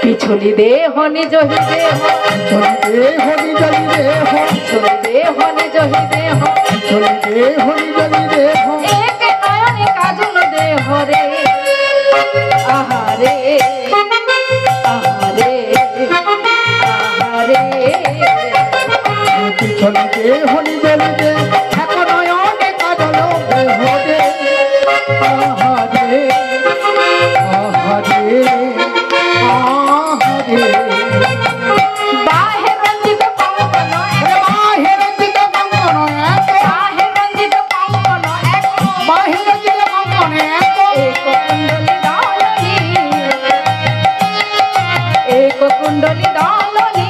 পিছলি দেহ নিজ হি দেহ, দেহ নিজ দেহ, পিছলি দেহ নিজ হি দেহ, দেহ নিজ দেহ, এক নয়নে কাজল দেহ রে। আহারে আহারে আহারে, পিছন দেহ নিজ দেহ, এক নয়নে কাজল দেহ রে। আহারে আহারে আহারে, বাহে রঞ্জিত কঙ্কন বাহে রঞ্জিত কঙ্কন এক, বাহে রঞ্জিত কঙ্কন এক, বাহে রঞ্জিত কঙ্কন এক, এক কুণ্ডলী দলনী, এক কুণ্ডলী দলনী,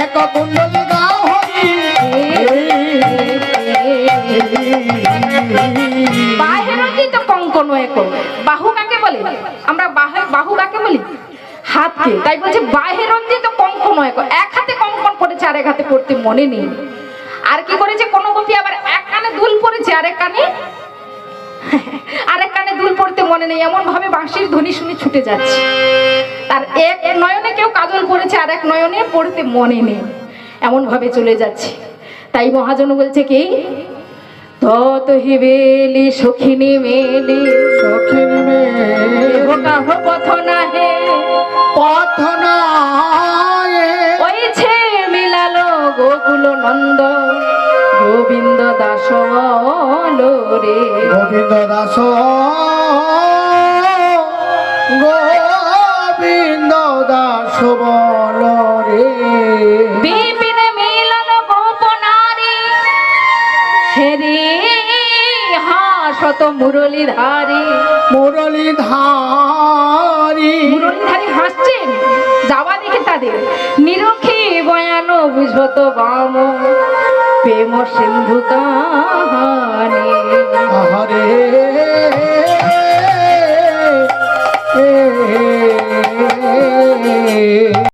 এক কুণ্ডলী গাও হরি। বাহে রঞ্জিত কঙ্কন এক। বাহু কাকে বলে? আমরা বাহু কাকে বলি? হাতকে। তাই বলছে বাহে রঞ্জিত কঙ্কন এক, এক হাতে কঙ্কন পড়েছে আর এক হাতে পড়তে মনে নেই। আর কি করেছে কোন গোপী আবার এক কানে দুল পড়েছে আরেক কানে দুল পড়তে মনে নেই, এমন ভাবে বাঁশির ধ্বনি শুনে ছুটে যাচ্ছে। তার এক নয়নে কেউ কাজল পড়েছে আর এক নয়নে পড়তে মনে নেই, এমন ভাবে চলে যাচ্ছে। তাই মহাজন বলছে কি, তত হিবেলি সখিনী মেলি, সখিনী মেলি কাহ পথ নাহে, পথ নয়, ওইছে মিলালো গোকুল নন্দ গোবিন্দ দাস বলো রে। গোবিন্দ দাস গোবিন্দ দাস বল রে। বিপিনে মিলন গোপনারী, হেরে হাসত মুরলীধারী। মুরলীধারী মুরলীধারী হাসছেন, যাওয়া দেখে তাদের নিরখে বয়ান বুঝত বাম প্রেম সিন্ধু কাহা